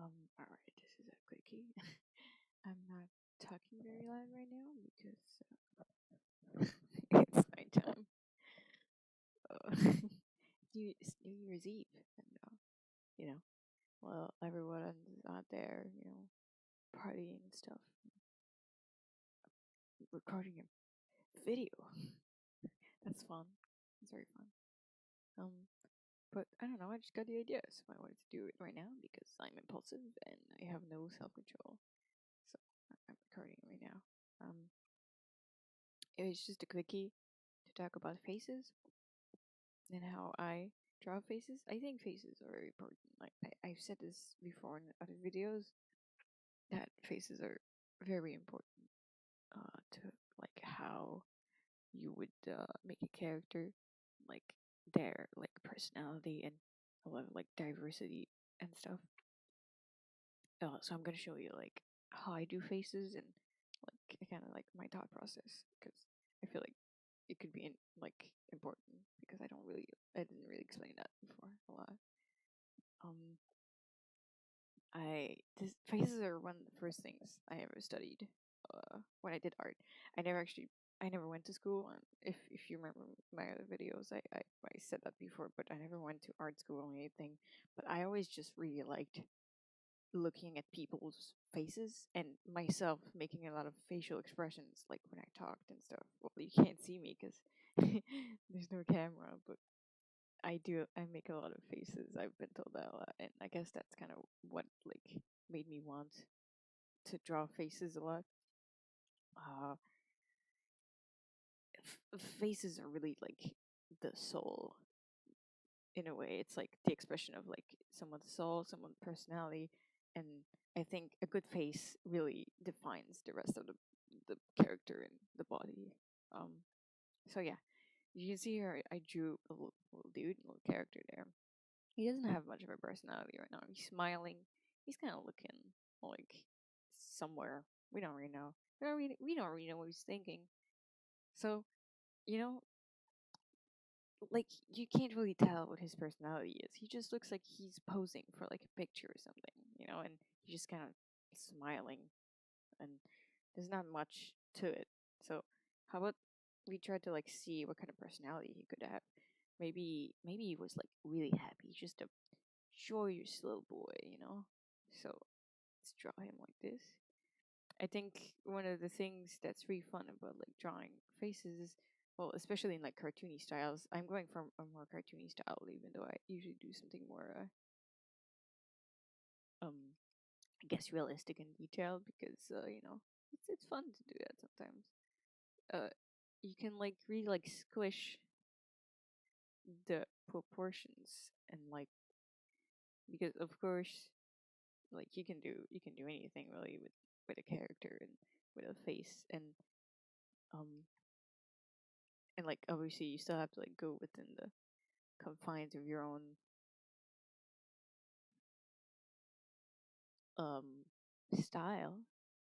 Alright, this is a quickie. I'm not talking very loud right now because it's nighttime. It's New Year's Eve, and you know, well, everyone's out there, partying and stuff, recording a video. That's fun. It's very fun. Um, but I don't know. I just got the idea, so I wanted to do it right now because I'm impulsive and I have no self control. So I'm recording it right now. It was just a quickie to talk about faces and how I draw faces. I think faces are very important. Like I've said this before in other videos that faces are very important to like how you would make a character, like their like personality and a lot of like diversity and stuff. So I'm gonna show you like how I do faces and like kind of like my thought process because I feel like it could be like important because I didn't really explain that before a lot. Um, this faces are one of the first things I ever studied. When I did art, I never went to school. And if you remember my other videos, I said that before, but I never went to art school or anything. But I always just really liked looking at people's faces and myself making a lot of facial expressions, like when I talked and stuff. Well, you can't see me because there's no camera, but I do. I make a lot of faces. I've been told that a lot, and I guess that's kind of what like made me want to draw faces a lot. Uh, Faces are really like the soul in a way. It's like the expression of like someone's soul, someone's personality, and I think a good face really defines the rest of the character and the body. Um, so yeah, you can see here I drew a little dude, a little character there. He doesn't have much of a personality right now. He's smiling. He's kind of looking like somewhere. We don't really know. We don't really know what he's thinking. So you know, like you can't really tell what his personality is. He just looks like he's posing for like a picture or something, and he's just kind of smiling, and there's not much to it. So how about we try to like see what kind of personality he could have? Maybe he was like really happy, just a joyous little boy. So let's draw him like this. I think one of the things that's really fun about like drawing faces is, well, especially in like cartoony styles. I'm going for a more cartoony style, even though I usually do something more, I guess, realistic and detailed because it's fun to do that sometimes. Uh, you can like really like squish the proportions and like because of course like you can do anything really with a character and with a face um and like obviously you still have to like go within the confines of your own um style,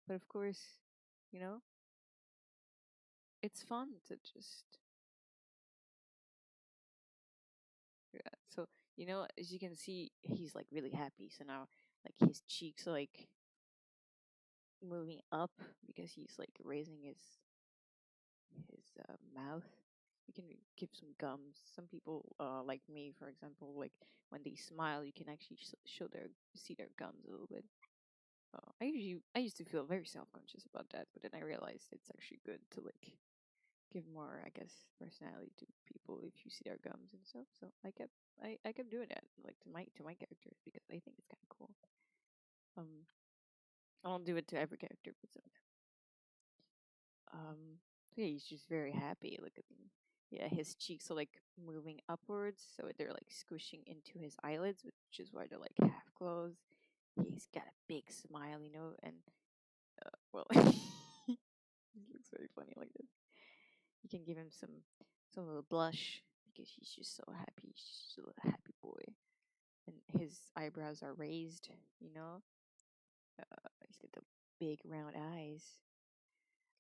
but of course you know it's fun to just yeah. So as you can see he's like really happy, so now like his cheeks like moving up because he's like raising his mouth. You can give some gums. Some people, like me, for example, like when they smile, you can actually see their gums a little bit. I used to feel very self conscious about that, but then I realized it's actually good to like give more, I guess, personality to people if you see their gums and stuff. So I kept doing that like to my characters because I think it's kind of cool. Um, I won't do it to every character, but yeah, he's just very happy. Look at him. Yeah, his cheeks are like moving upwards, so they're like squishing into his eyelids, which is why they're like half closed. He's got a big smile, and well, he looks very funny like this. You can give him some little blush because he's just so happy. He's just a little happy boy, and his eyebrows are raised. He's got the big round eyes.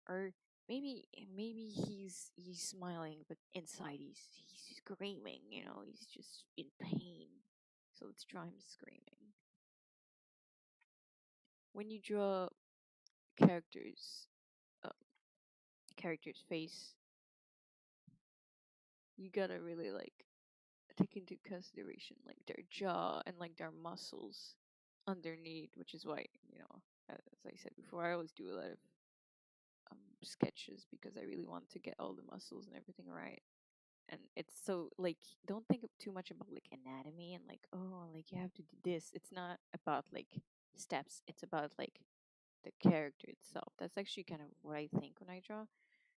Or maybe he's smiling, but inside he's screaming. He's just in pain. So let's draw him screaming. when you draw characters, uh, character's face, you gotta really like take into consideration like their jaw and like their muscles underneath, which is why, you know, as I said before, I always do a lot of sketches because I really want to get all the muscles and everything right. And it's so like don't think too much about like anatomy and like oh like you have to do this. It's not about like steps. It's about like the character itself. That's actually kind of what I think when I draw.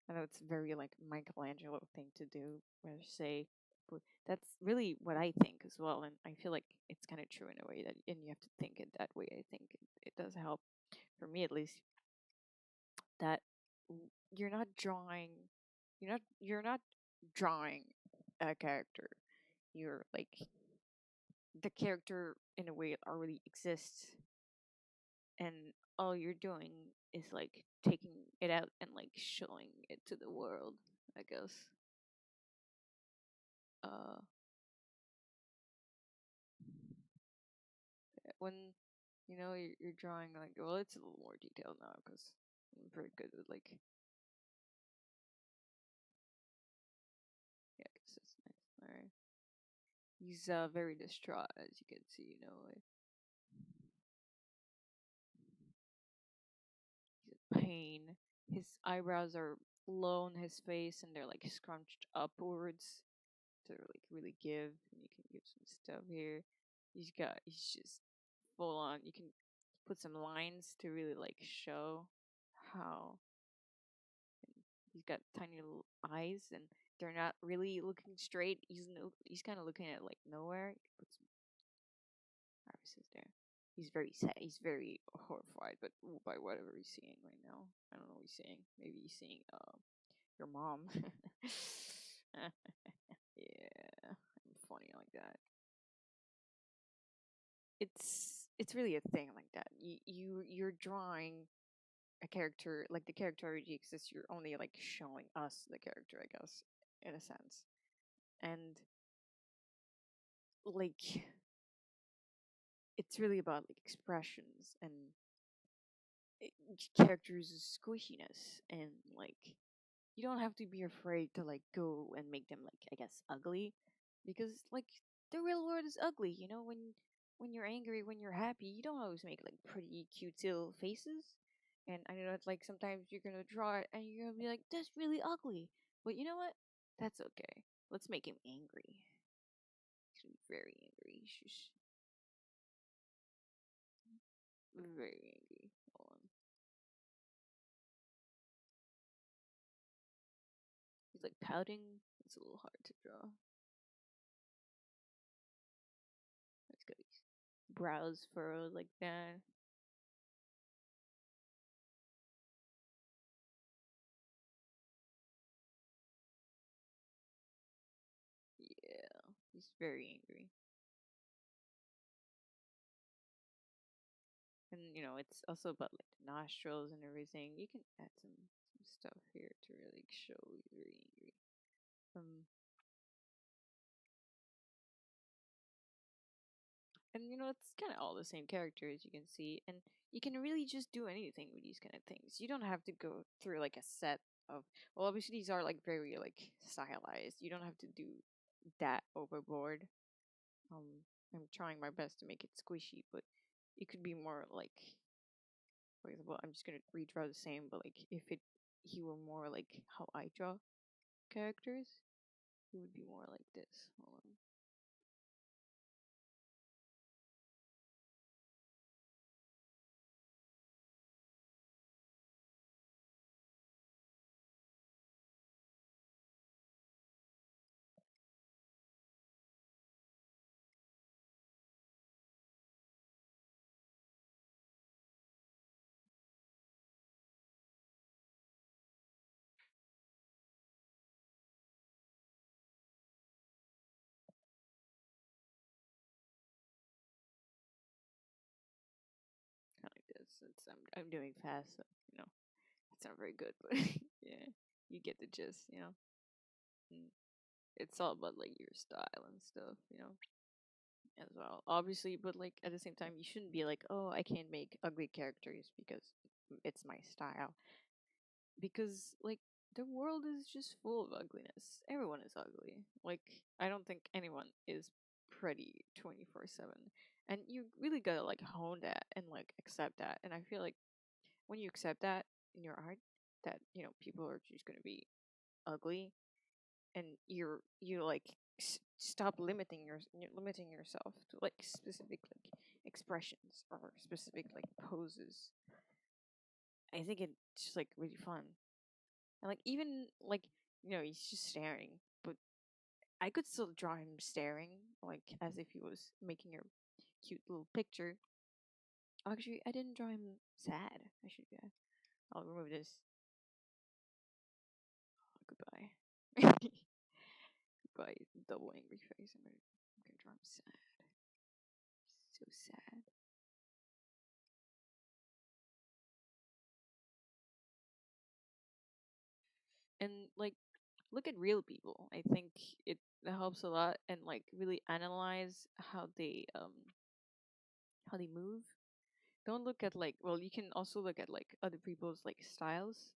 I know it's very like Michelangelo thing to do, where say, but that's really what I think as well. And I feel like it's kind of true in a way that, and you have to think it that way. I think it does help for me at least that you're not drawing, you're not drawing a character. You're like the character in a way already exists, and all you're doing is like taking it out and like showing it to the world, I guess. Uh, when you're drawing like well, it's a little more detailed now because I'm very good at like yeah, I guess that's nice. All right, he's very distraught as you can see. Like, he's in pain. His eyebrows are low on his face and they're like scrunched upwards to like really give. And you can give some stuff here. He's just full on. You can put some lines to really like show how he's got tiny little eyes and they're not really looking straight. He's kind of looking at like nowhere. Put some irises there. He's very sad. He's very horrified, but by whatever he's seeing right now. I don't know what he's seeing. Maybe he's seeing your mom. Yeah, I'm funny like that. It's really a thing like that. You're drawing a character like the character already exists. You're only like showing us the character, I guess, in a sense. And like it's really about like expressions and characters' squishiness and like you don't have to be afraid to like go and make them like I guess ugly because like the real world is ugly, when you're angry, when you're happy, you don't always make like pretty cute little faces. And I know that like sometimes you're gonna draw it and you're gonna be like, that's really ugly. But you know what? That's okay. Let's make him angry. He's gonna be very angry. He's very angry. Hold on. He's like pouting. It's a little hard to draw. He's got his brows furrowed like that. Yeah, he's very angry. And it's also about like the nostrils and everything. You can add some stuff here to really show he's very angry. Um, and it's kind of all the same characters you can see, and you can really just do anything with these kind of things. You don't have to go through like a set of. Well, obviously these are like very like stylized. You don't have to do that overboard. Um, I'm trying my best to make it squishy, but it could be more like, for example, I'm just gonna redraw the same, but like if he were more like how I draw characters, it would be more like this. Hold on. Kind of like this. I'm doing fast, so it's not very good, but yeah, you get the gist. Mm. It's all about like your style and stuff. as well, obviously. But like at the same time, you shouldn't be like, oh, I can't make ugly characters because it's my style. Because like the world is just full of ugliness. Everyone is ugly. Like I don't think anyone is pretty 24/7. And you really gotta like hone that and like accept that. And I feel like when you accept that in your art, that people are just gonna be ugly, and you like stop limiting yourself to like specific like expressions or specific like poses. I think it's just like really fun. And like even like he's just staring, but I could still draw him staring, like as if he was making a cute little picture. Actually, I didn't draw him sad. I should, yeah. I'll remove this. Goodbye. Goodbye, double angry face. I'm gonna draw him sad. So sad. And like, look at real people. I think it helps a lot, and like really analyze how they move. Don't look at like, well, you can also look at like other people's like styles.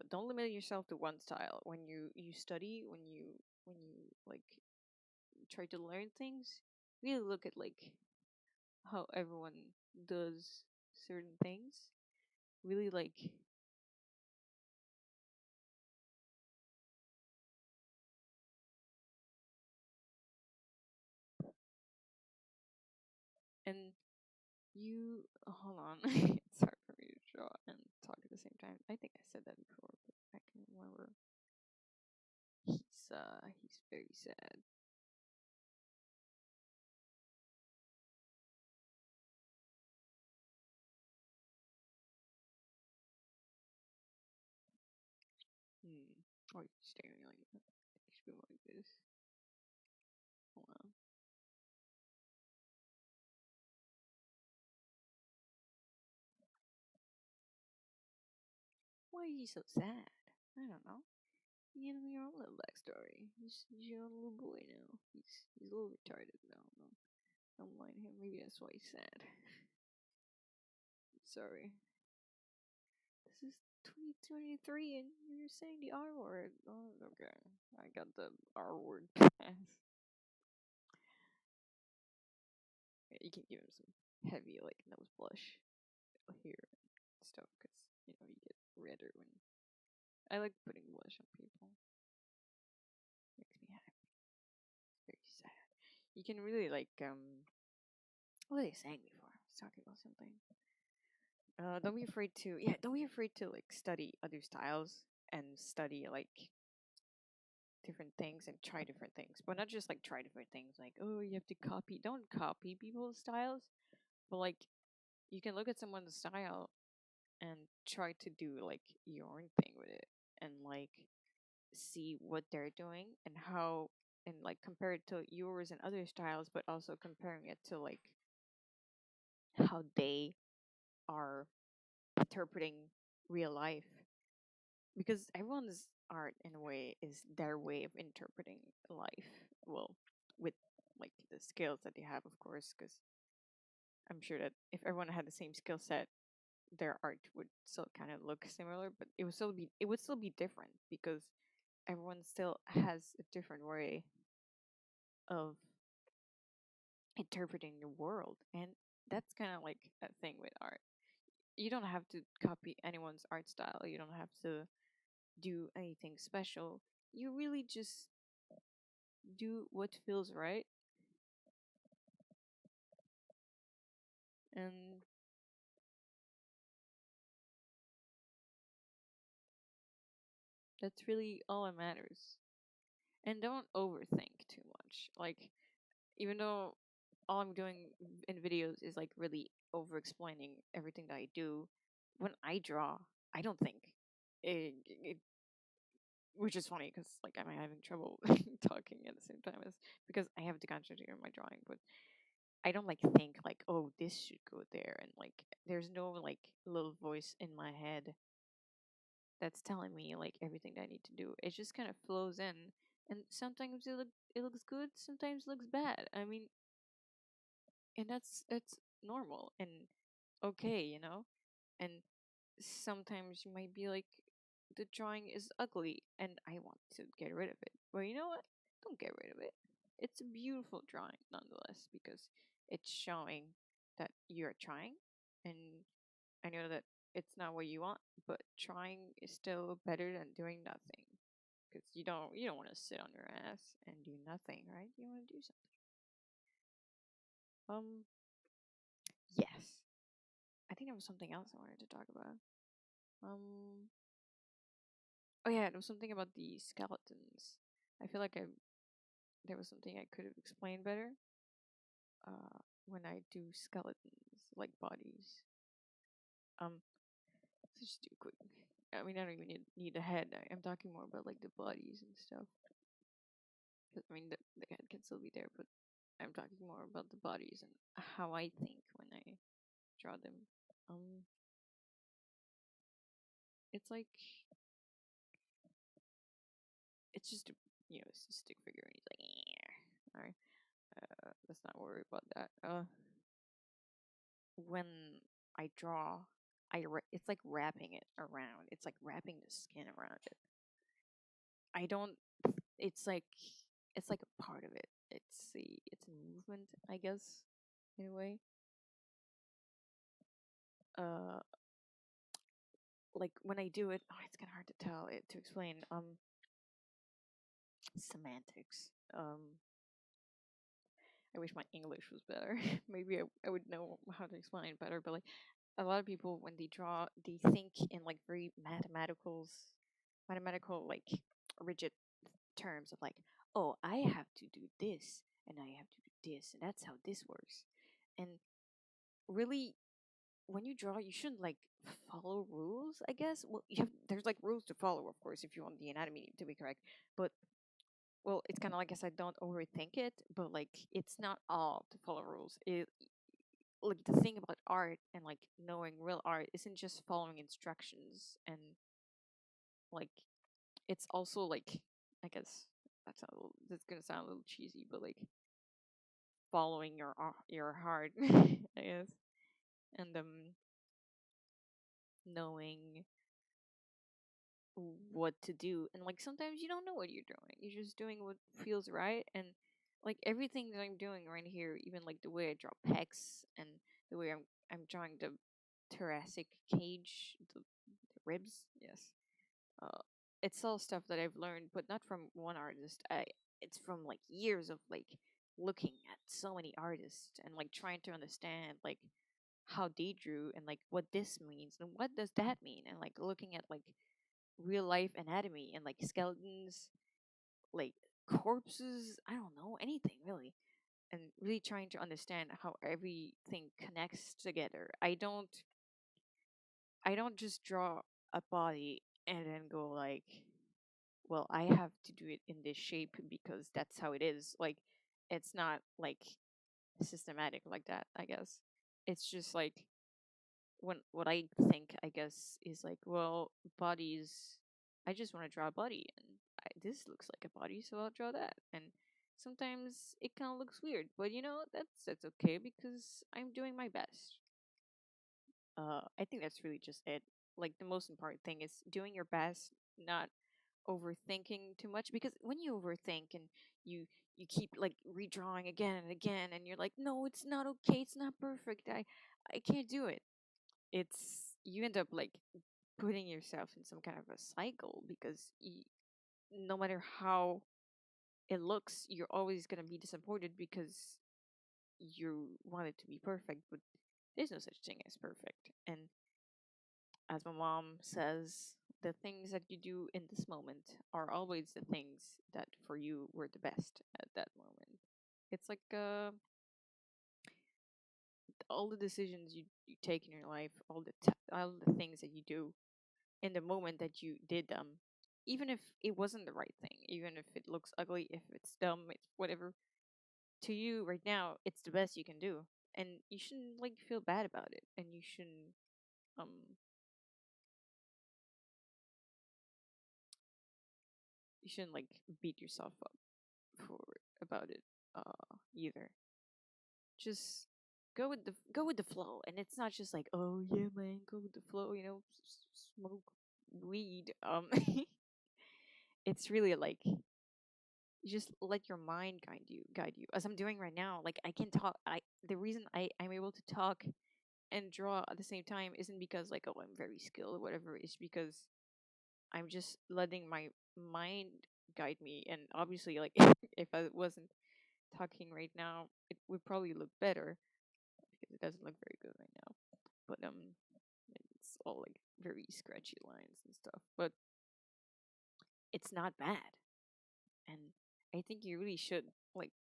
Don't limit yourself to one style when you study, when you like try to learn things. Really look at like how everyone does certain things. Really like, and you hold on. It's hard for me to draw and talk at the same time. I think I said that before, but I can't remember. He's very sad. Hmm. Why are you staring like that? You should go like this. Wow. Why are you so sad? I don't know. You know your own little backstory. He's your own little boy now. He's a little retarded now. No, don't mind him. Maybe that's why he's sad. Sorry. This is 2023 and you're saying the R word. Oh, okay. I got the R word pass. Yeah, you can give him some heavy like nose blush here and stuff because you get redder when I like putting blush on people. Makes me happy. It's very sad. You can really like what were they saying before? I was talking about something. Don't be afraid to don't be afraid to like study other styles and study like different things and try different things. But not just like try different things like, oh, you have to copy. Don't copy people's styles, but like you can look at someone's style and try to do like your own thing with it and like see what they're doing and how and like compare it to yours and other styles, but also comparing it to like how they are interpreting real life, because everyone's art in a way is their way of interpreting life, well, with like the skills that they have, of course, because I'm sure that if everyone had the same skill set, their art would still kind of look similar, but it would still be different because everyone still has a different way of interpreting the world, and that's kind of like a thing with art. You don't have to copy anyone's art style, you don't have to do anything special. You really just do what feels right, and that's really all that matters. And don't overthink too much. Like, even though all I'm doing in videos is like really over explaining everything that I do, when I draw, I don't think. It which is funny because like I'm having trouble talking at the same time as because I have to concentrate on my drawing, but I don't like think like, oh, this should go there, and like there's no like little voice in my head that's telling me like everything that I need to do. It just kind of flows in, and sometimes it looks good, sometimes it looks bad. I mean, and that's normal and okay, you know. And sometimes you might be like, the drawing is ugly and I want to get rid of it. Well, you know what? Don't get rid of it. It's a beautiful drawing nonetheless because it's showing that you're trying. And I know that it's not what you want, but trying is still better than doing nothing. Because you don't want to sit on your ass and do nothing, right? You want to do something. Um, yes. I think there was something else I wanted to talk about. Um, oh yeah, there was something about the skeletons. I feel like I there was something I could have explained better. When I do skeletons, like bodies. Um, let's just do a quick. I mean, I don't even need a head. I'm talking more about like the bodies and stuff. 'Cause, I mean, the head can still be there, but I'm talking more about the bodies and how I think when I draw them. Um, it's like it's just a it's a stick figure, and he's like, yeah. All right, let's not worry about that. When I draw, it's like wrapping it around. It's like wrapping the skin around it. I don't. It's like it's like a part of it. It's a movement, I guess, in a way. Uh, like when I do it, it's kind of hard to tell it to explain. Semantics. I wish my English was better. Maybe I would know how to explain better. But like a lot of people, when they draw, they think in like very mathematical like rigid terms of like, oh, I have to do this and I have to do this, and that's how this works. And really, when you draw, you shouldn't like follow rules. I guess. Well, there's like rules to follow, of course, if you want the anatomy to be correct. But well, it's kind of like I said, don't overthink it. But like, it's not all to follow rules. Like the thing about art and like knowing real art isn't just following instructions, and like it's also like, I guess that's gonna sound a little cheesy, but like following your heart, I guess, and knowing what to do. And like sometimes you don't know what you're doing. You're just doing what feels right. And like everything that I'm doing right here, even like the way I draw pecs and the way I'm drawing the thoracic cage, the ribs, yes. Uh, it's all stuff that I've learned, but not from one artist. It's from like years of like looking at so many artists and like trying to understand like how they drew and like what this means and what does that mean, and like looking at like real life anatomy and like skeletons, like corpses, I don't know, anything really. And really trying to understand how everything connects together. I don't just draw a body and then go like, well, I have to do it in this shape because that's how it is. Like, it's not like systematic like that, I guess. It's just like when what I think, I guess, is like, well, bodies. I just want to draw a body, and this looks like a body, so I'll draw that. And sometimes it kind of looks weird, but that's okay because I'm doing my best. I think that's really just it. Like the most important thing is doing your best, not overthinking too much, because when you overthink and you you keep like redrawing again and again and you're like, no, it's not okay, it's not perfect, I can't do it. It's you end up like putting yourself in some kind of a cycle because no matter how it looks, you're always going to be disappointed because you want it to be perfect, but there's no such thing as perfect. And as my mom says, the things that you do in this moment are always the things that for you were the best at that moment. It's like all the decisions you take in your life, all the things that you do in the moment that you did them, even if it wasn't the right thing, even if it looks ugly, if it's dumb, it's whatever, to you right now, it's the best you can do. And you shouldn't like feel bad about it. And um you shouldn't like beat yourself up for about it either. Just go with the flow, and it's not just like, oh yeah, man, go with the flow, smoke weed. It's really like you just let your mind guide you as I'm doing right now. Like I can talk. I The reason I'm able to talk and draw at the same time isn't because like, oh, I'm very skilled or whatever. It's because I'm just letting my mind guide me. And obviously, like if I wasn't talking right now, it would probably look better because it doesn't look very good right now. But it's all like very scratchy lines and stuff. But it's not bad, and I think you really should like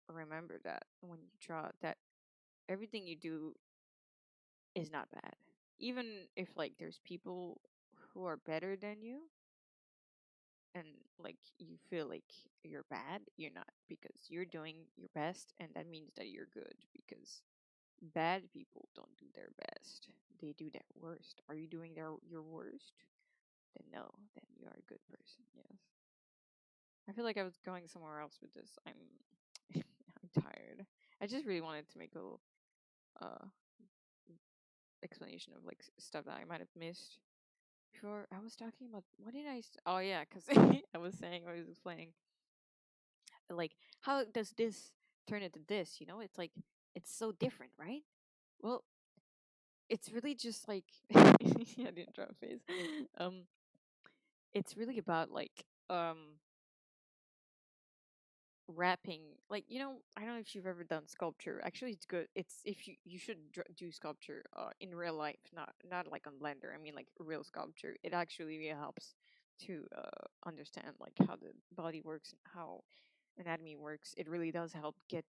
remember that when you draw that everything you do is not bad. Even if like there's people who are better than you and like you feel like you're bad, you're not, because you're doing your best, and that means that you're good, because bad people don't do their best. They do their worst. Are you doing your worst? Then no, then you are a good person. Yes. I feel like I was going somewhere else with this. I'm tired. I just really wanted to make a little uh explanation of like stuff that I might have missed. Before I was talking about what did oh yeah, because I was saying I was explaining like how does this turn into this? It's like it's so different, right? Well, it's really just like I didn't draw a face. Um, it's really about like wrapping, like, I don't know if you've ever done sculpture. Actually, it's good. It's if you should do sculpture in real life, not like on Blender. I mean like real sculpture. It actually really helps to understand like how the body works and how anatomy works. It really does help you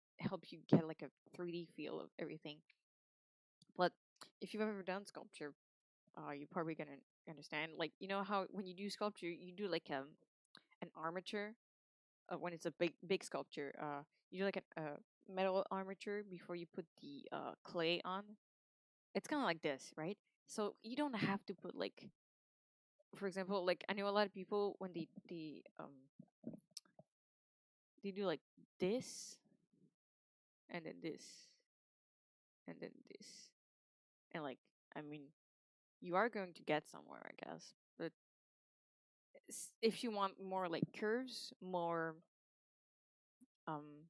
get like a 3D feel of everything. But if you've ever done sculpture, you're probably gonna understand, like, how when you do sculpture you do like an armature. When it's a big sculpture, you do like a metal armature before you put the clay on. It's kind of like this, right? So you don't have to put like, for example, like I know a lot of people when they do like this and then this and then this, and like, I mean, you are going to get somewhere, I guess. But if you want more like curves, more um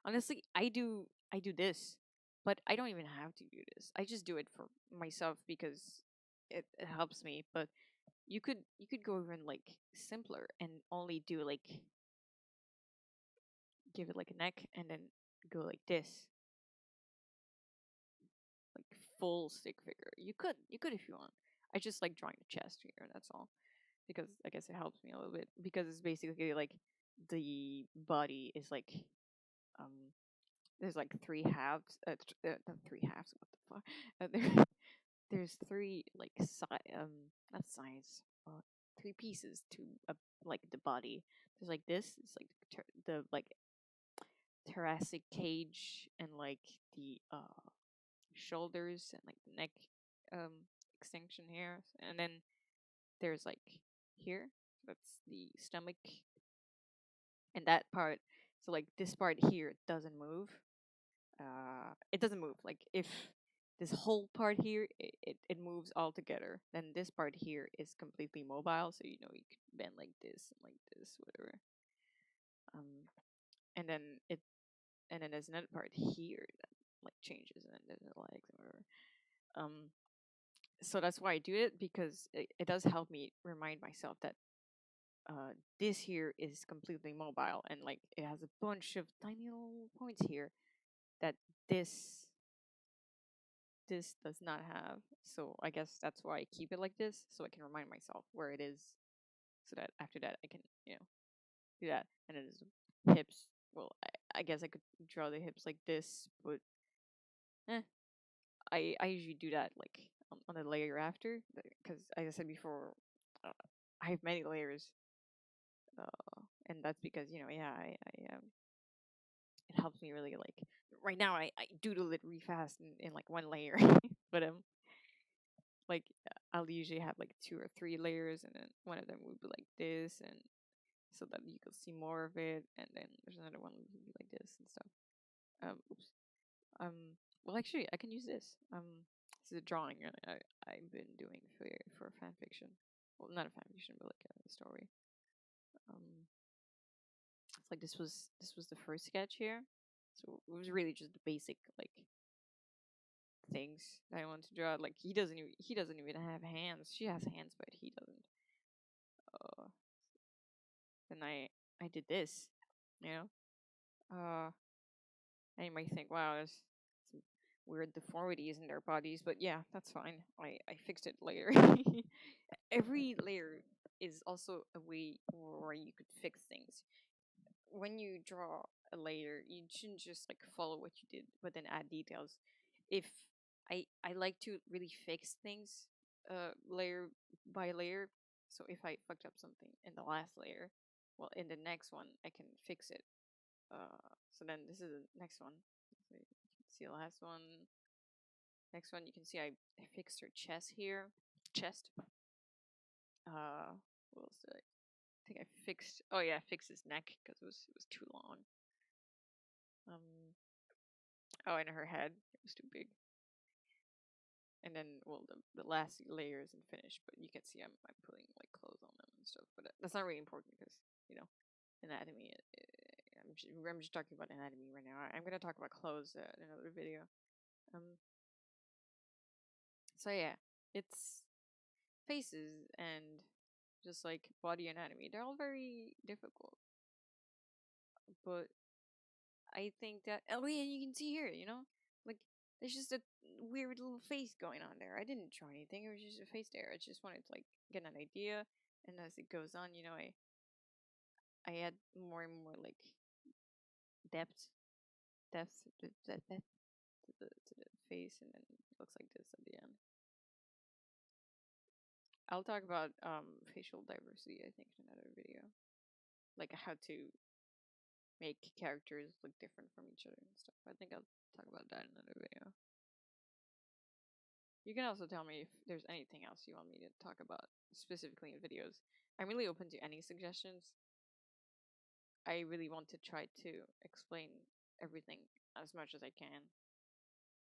honestly, I do this, but I don't even have to do this. I just do it for myself because it helps me. But you could go even like simpler and only do like, give it like a neck and then go like this, like full stick figure. You could if you want. I just like drawing the chest here, that's all. Because I guess it helps me a little bit, because it's basically like the body is like um there's like three halves, not three halves, what the fuck. There's three like not sides, three pieces to like the body. There's like this, it's like the like thoracic cage, and like the shoulders, and like the neck extension here, and then there's like here, that's the stomach, and that part. So like this part here doesn't move. It doesn't move. Like if this whole part here, it moves all together, then this part here is completely mobile. So you could bend like this and like this, whatever. Um, and then it and then there's another part here that like changes, and then there's the legs and whatever. Um, so that's why I do it, because it does help me remind myself that this here is completely mobile, and like it has a bunch of tiny little points here that this this does not have. So I guess that's why I keep it like this, so I can remind myself where it is, so that after that I can, do that. And then there's hips. Well, I guess I could draw the hips like this, but eh, I usually do that like on the layer after, because as I said before, uh, I have many layers, and that's because, yeah, it helps me really, like, right now I doodle it really fast in like one layer, but like, I'll usually have like two or three layers, and then one of them would be like this, and so that you could see more of it, and then there's another one that would be like this and stuff. Oops. Um, well, actually, I can use this. This is a drawing I've been doing for fan fiction. Well, not a fan fiction, but like a story. Um, it's like this was the first sketch here, so it was really just the basic like things that I want to draw. Like he doesn't even have hands. She has hands, but he doesn't. Uh, then I did this, you know. Uh, and you might think, wow, there's some weird deformities in their bodies, but yeah, that's fine. I fixed it later. Every layer is also a way where you could fix things. When you draw a layer, you shouldn't just like follow what you did, but then add details. If I like to really fix things, layer by layer. So if I fucked up something in the last layer, well, in the next one I can fix it. So then this is the next one. So you can see the last one. Next one, you can see I fixed her chest here. Chest. What else did I think I fixed? Oh yeah, I fixed his neck because it was too long. Um. Oh, and her head it was too big. And then, well, the last layer isn't finished, but you can see I'm putting like clothes on them and stuff. But that's not really important because you know anatomy. I'm just talking about anatomy right now. I'm gonna talk about clothes in another video. Um. So yeah, it's faces and just like body anatomy. They're all very difficult, but I think that oh yeah, you can see here, like there's just a weird little face going on there. I didn't draw anything; it was just a face there. I just wanted to like get an idea, and as it goes on, I add more and more like depth, depth to the face, and then it looks like this at the end. I'll talk about facial diversity. I think in another video, like how to make characters look different from each other and stuff. I think I'll talk about that in another video. You can also tell me if there's anything else you want me to talk about specifically in videos. I'm really open to any suggestions. I really want to try to explain everything as much as I can.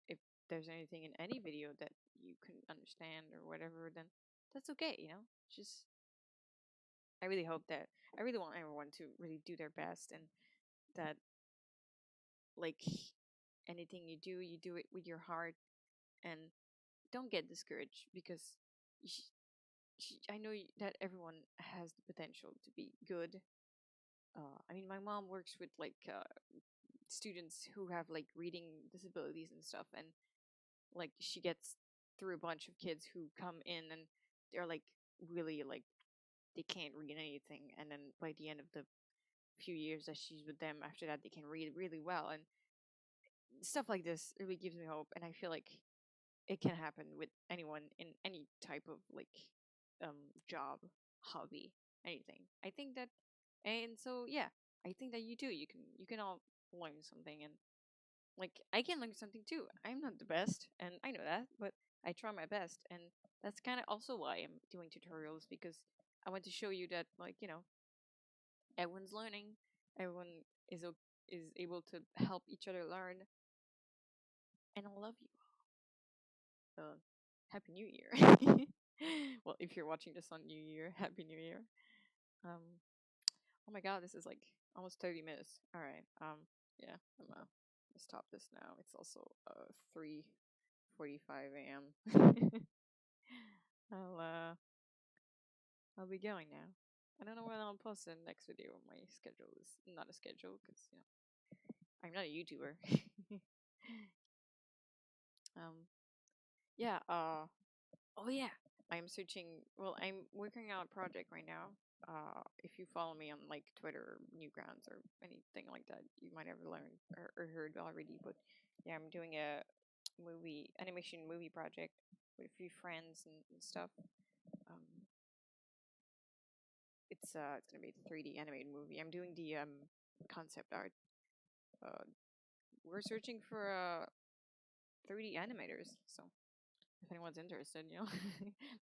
If there's anything in any video that you can understand or whatever, then that's okay. Just I really hope that I really want everyone to really do their best and that like anything you do it with your heart and don't get discouraged because I know that everyone has the potential to be good. I mean, my mom works with like students who have like reading disabilities and stuff, and like she gets through a bunch of kids who come in and they're like really like they can't read anything, and then by the end of the few years that she's with them, after that they can read really well, and stuff like this really gives me hope, and I feel like it can happen with anyone in any type of like job, hobby, anything. I think that and so yeah, I think that you can all learn something and like I can learn something too. I'm not the best and I know that, but I try my best and that's kind of also why I'm doing tutorials because I want to show you that like, everyone's learning, everyone is able to help each other learn and I love you. Happy New Year. Well, if you're watching this on New Year, Happy New Year. Um, oh my God, this is like almost 30 minutes. All right. Yeah, I'm stop this now. It's also 3:45 a.m. I'll uh I'll be going now. I don't know when I'll post the next video. My schedule is not a schedule because I'm not a YouTuber. um, yeah. Oh yeah, I'm searching. Well, I'm working on a project right now. If you follow me on like Twitter, or Newgrounds, or anything like that, you might have learned or heard already. But yeah, I'm doing a animation movie project with a few friends and stuff. Um, it's gonna be a 3D animated movie. I'm doing the concept art. Uh, we're searching for 3D animators, so if anyone's interested,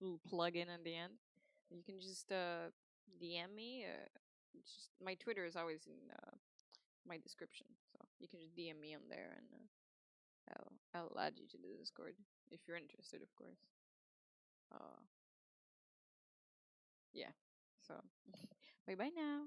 little plug in at the end. You can just DM me. Just my Twitter is always in my description, so you can just DM me on there, and I'll add you to the Discord if you're interested, of course. Uh, yeah. So bye bye now.